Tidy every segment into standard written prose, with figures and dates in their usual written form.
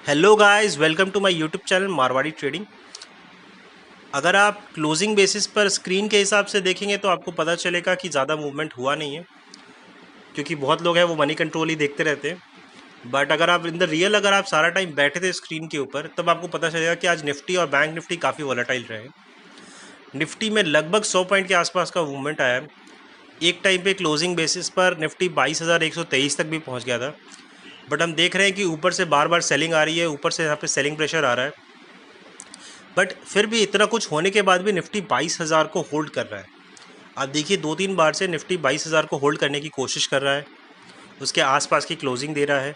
Hello guys, welcome to my YouTube channel Marwari trading. अगर आप closing basis पर screen के हिसाब से देखेंगे तो आपको पता चलेगा कि ज़्यादा मूवमेंट हुआ नहीं है, क्योंकि बहुत लोग हैं वो मनी कंट्रोल ही देखते रहते हैं। बट अगर आप इन द रियल अगर आप सारा टाइम बैठे थे स्क्रीन के ऊपर, तब आपको पता चलेगा कि आज निफ्टी और बैंक निफ्टी काफ़ी वॉलेटाइल रहे। निफ्टी में लगभग 100 पॉइंट के आसपास का मूवमेंट आया है। एक टाइम पे क्लोजिंग बेसिस पर निफ्टी 22,123 तक भी पहुंच गया था। बट हम देख रहे हैं कि ऊपर से बार बार सेलिंग आ रही है, ऊपर से यहाँ पे सेलिंग प्रेशर आ रहा है। बट फिर भी इतना कुछ होने के बाद भी निफ्टी 22,000 को होल्ड कर रहा है। आप देखिए 2-3 बार से निफ्टी 22,000 को होल्ड करने की कोशिश कर रहा है, उसके आसपास की क्लोजिंग दे रहा है।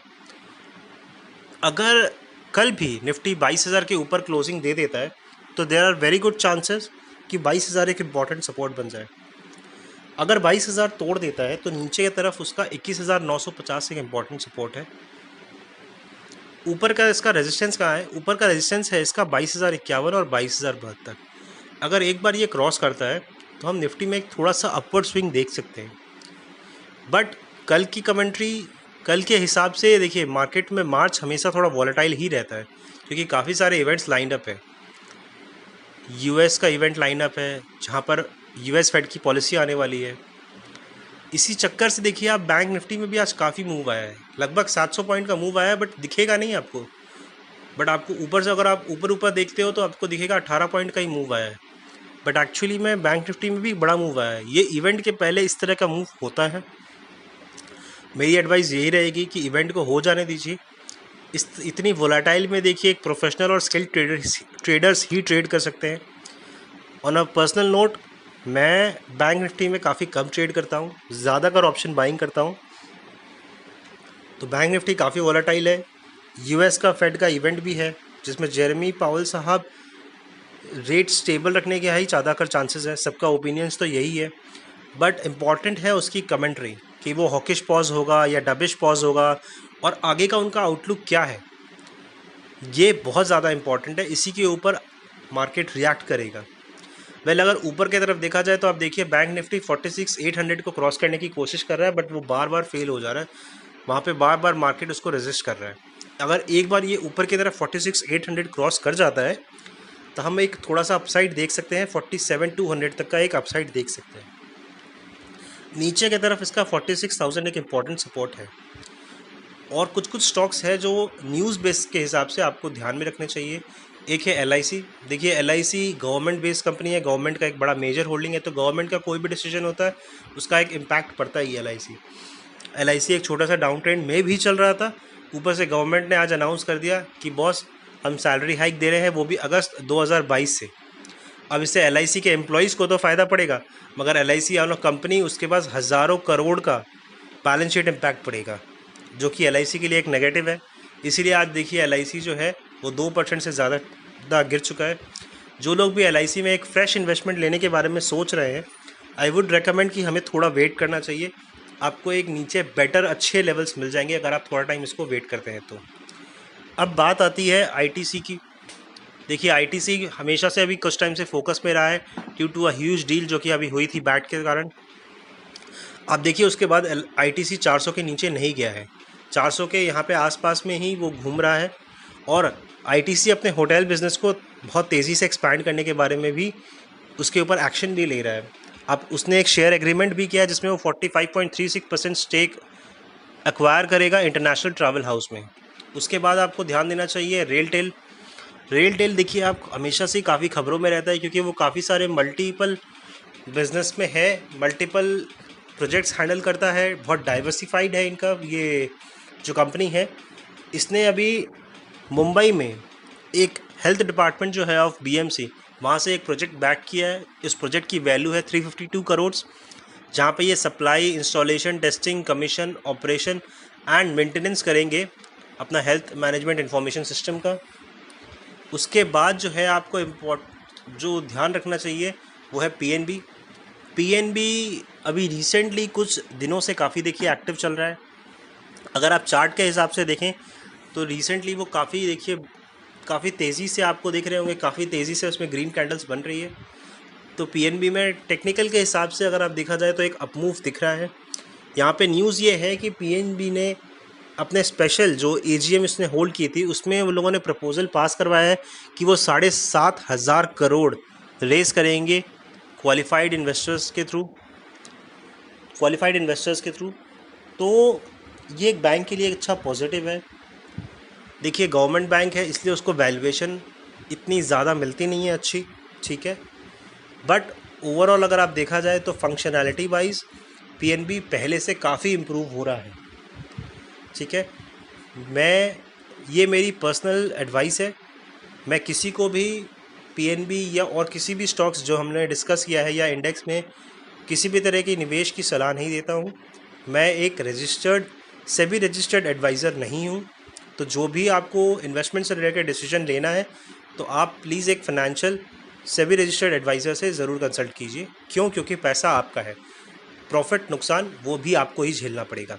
अगर कल भी निफ्टी 22,000 के ऊपर क्लोजिंग दे देता है तो there are very good chances कि 22,000 एक इम्पॉर्टेंट सपोर्ट बन जाए। अगर 22,000 तोड़ देता है तो नीचे की तरफ उसका 21,950 एक इम्पॉर्टेंट सपोर्ट है। ऊपर का इसका रेजिस्टेंस कहाँ है? ऊपर का रेजिस्टेंस है इसका 22,051 और 22,072। अगर एक बार ये क्रॉस करता है तो हम निफ्टी में एक थोड़ा सा अपवर्ड स्विंग देख सकते हैं। बट कल की कमेंट्री, कल के हिसाब से देखिए मार्केट में मार्च हमेशा थोड़ा वॉलेटाइल ही रहता है, क्योंकि काफ़ी सारे इवेंट्स लाइन अप है। यूएस का इवेंट लाइन अप है जहाँ पर यूएस फेड की पॉलिसी आने वाली है। इसी चक्कर से देखिए आप बैंक निफ्टी में भी आज काफ़ी मूव आया है, लगभग 700 पॉइंट का मूव आया है, बट दिखेगा नहीं आपको। बट आपको ऊपर से अगर आप ऊपर ऊपर देखते हो तो आपको दिखेगा 18 पॉइंट का ही मूव आया है। बट एक्चुअली में बैंक निफ्टी में भी बड़ा मूव आया है। ये इवेंट के पहले इस तरह का मूव होता है। मेरी एडवाइस यही रहेगी कि इवेंट को हो जाने दीजिए। इस इतनी वोलाटाइल में देखिए एक प्रोफेशनल और स्किल्ड ट्रेडर्स ही ट्रेड कर सकते हैं। ऑन अ पर्सनल नोट, मैं बैंक निफ्टी में काफ़ी कम ट्रेड करता हूँ, ज़्यादातर ऑप्शन बाइंग करता हूँ। तो बैंक निफ्टी काफ़ी वोलाटाइल है। यूएस का फेड का इवेंट भी है जिसमें जेरेमी पावल साहब रेट स्टेबल रखने के ही ज़्यादातर चांसेस है। सबका ओपिनियंस तो यही है, बट इम्पॉर्टेंट है उसकी कमेंट्री कि वो हॉकिश पॉज होगा या डबिश पॉज होगा और आगे का उनका आउटलुक क्या है, ये बहुत ज़्यादा इम्पॉर्टेंट है। इसी के ऊपर मार्केट रिएक्ट करेगा। वेल, अगर ऊपर की तरफ देखा जाए तो आप देखिए बैंक निफ्टी 46,800 को क्रॉस करने की कोशिश कर रहा है, बट वो बार बार फेल हो जा रहा है। वहाँ पे बार बार मार्केट उसको रेजिस्ट कर रहा है। अगर एक बार ये ऊपर की तरफ 46,800 क्रॉस कर जाता है तो हम एक थोड़ा सा अपसाइड देख सकते हैं, 47,200 तक का एक अपसाइड देख सकते हैं। नीचे की तरफ इसका 46,000 एक इम्पॉर्टेंट सपोर्ट है। और कुछ कुछ स्टॉक्स है जो न्यूज़ बेस के हिसाब से आपको ध्यान में रखने चाहिए। एक है LIC। देखिए LIC गवर्नमेंट बेस्ड कंपनी है, गवर्नमेंट का एक बड़ा मेजर होल्डिंग है, तो गवर्नमेंट का कोई भी डिसीजन होता है उसका एक इम्पैक्ट पड़ता ही LIC एक छोटा सा डाउन ट्रेंड में भी चल रहा था। ऊपर से गवर्नमेंट ने आज अनाउंस कर दिया कि बॉस हम सैलरी हाइक दे रहे हैं, वो भी अगस्त 2022 से। अब इससे LIC के एम्प्लॉयज़ को तो फ़ायदा पड़ेगा, मगर LIC वालों कंपनी उसके पास हज़ारों करोड़ का बैलेंस शीट इम्पैक्ट पड़ेगा, जो कि LIC के लिए एक नेगेटिव है। इसीलिए आज देखिए LIC जो है वो 2% से ज़्यादा गिर चुका है। जो लोग भी LIC में एक फ्रेश इन्वेस्टमेंट लेने के बारे में सोच रहे हैं, आई वुड रेकमेंड कि हमें थोड़ा वेट करना चाहिए। आपको एक नीचे बेटर अच्छे लेवल्स मिल जाएंगे अगर आप थोड़ा टाइम इसको वेट करते हैं तो। अब बात आती है ITC की। देखिए ITC हमेशा से अभी कुछ टाइम से फोकस में रहा है due to a huge deal जो कि अभी हुई थी बैट के कारण। आप देखिए उसके बाद ITC 400 के नीचे नहीं गया है, 400 के यहाँ पे आसपास में ही वो घूम रहा है। और ITC अपने होटल बिज़नेस को बहुत तेज़ी से एक्सपैंड करने के बारे में भी उसके ऊपर एक्शन भी ले रहा है। अब उसने एक शेयर एग्रीमेंट भी किया जिसमें वो 45.36% स्टेक एक्वायर करेगा इंटरनेशनल ट्रैवल हाउस में। उसके बाद आपको ध्यान देना चाहिए रेल टेल देखिए आप हमेशा से काफ़ी खबरों में रहता है, क्योंकि वो काफ़ी सारे मल्टीपल बिजनेस में है, मल्टीपल प्रोजेक्ट्स हैंडल करता है, बहुत डाइवर्सिफाइड है इनका ये जो कंपनी है। इसने अभी मुंबई में एक हेल्थ डिपार्टमेंट जो है ऑफ BMC, वहाँ से एक प्रोजेक्ट बैक किया है। इस प्रोजेक्ट की वैल्यू है 352 करोड़, जहाँ पे ये supply, installation, testing, commission, operation and maintenance करेंगे अपना हेल्थ मैनेजमेंट इंफॉर्मेशन सिस्टम का। उसके बाद जो है आपको जो ध्यान रखना चाहिए वो है PNB अभी रिसेंटली कुछ दिनों से काफ़ी देखिए एक्टिव चल रहा है। अगर आप चार्ट के हिसाब से देखें तो रिसेंटली वो काफ़ी देखिए काफ़ी तेज़ी से आपको दिख रहे होंगे, काफ़ी तेज़ी से उसमें ग्रीन कैंडल्स बन रही है। तो PNB में टेक्निकल के हिसाब से अगर आप देखा जाए तो एक अपमूव दिख रहा है। यहाँ पे न्यूज़ ये है कि PNB ने अपने स्पेशल जो एजीएम इसने होल्ड की थी उसमें वो लोगों ने प्रपोज़ल पास करवाया है कि वो 7,500 करोड़ रेज़ करेंगे क्वालिफाइड इन्वेस्टर्स के थ्रू। तो ये एक बैंक के लिए एक अच्छा पॉजिटिव है। देखिए गवर्नमेंट बैंक है इसलिए उसको वैल्यूएशन इतनी ज़्यादा मिलती नहीं है अच्छी, ठीक है, बट ओवरऑल अगर आप देखा जाए तो फंक्शनैलिटी वाइज पीएनबी पहले से काफ़ी इम्प्रूव हो रहा है, ठीक है। ये मेरी पर्सनल एडवाइस है, मैं किसी को भी पीएनबी या और किसी भी स्टॉक्स जो हमने डिस्कस किया है या इंडेक्स में किसी भी तरह की निवेश की सलाह नहीं देता हूँ। मैं एक सेबी रजिस्टर्ड एडवाइज़र नहीं हूँ। तो जो भी आपको इन्वेस्टमेंट से रिलेटेड डिसीजन लेना है तो आप प्लीज़ एक फाइनेंशियल सेबी रजिस्टर्ड एडवाइज़र से ज़रूर कंसल्ट कीजिए। क्यों? क्योंकि पैसा आपका है, प्रॉफिट नुकसान वो भी आपको ही झेलना पड़ेगा।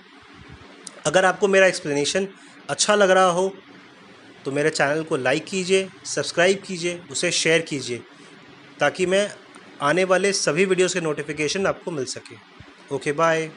अगर आपको मेरा एक्सप्लेनेशन अच्छा लग रहा हो तो मेरे चैनल को लाइक कीजिए, सब्सक्राइब कीजिए, उसे शेयर कीजिए ताकि मैं आने वाले सभी वीडियोस के नोटिफिकेशन आपको मिल सके। Okay bye.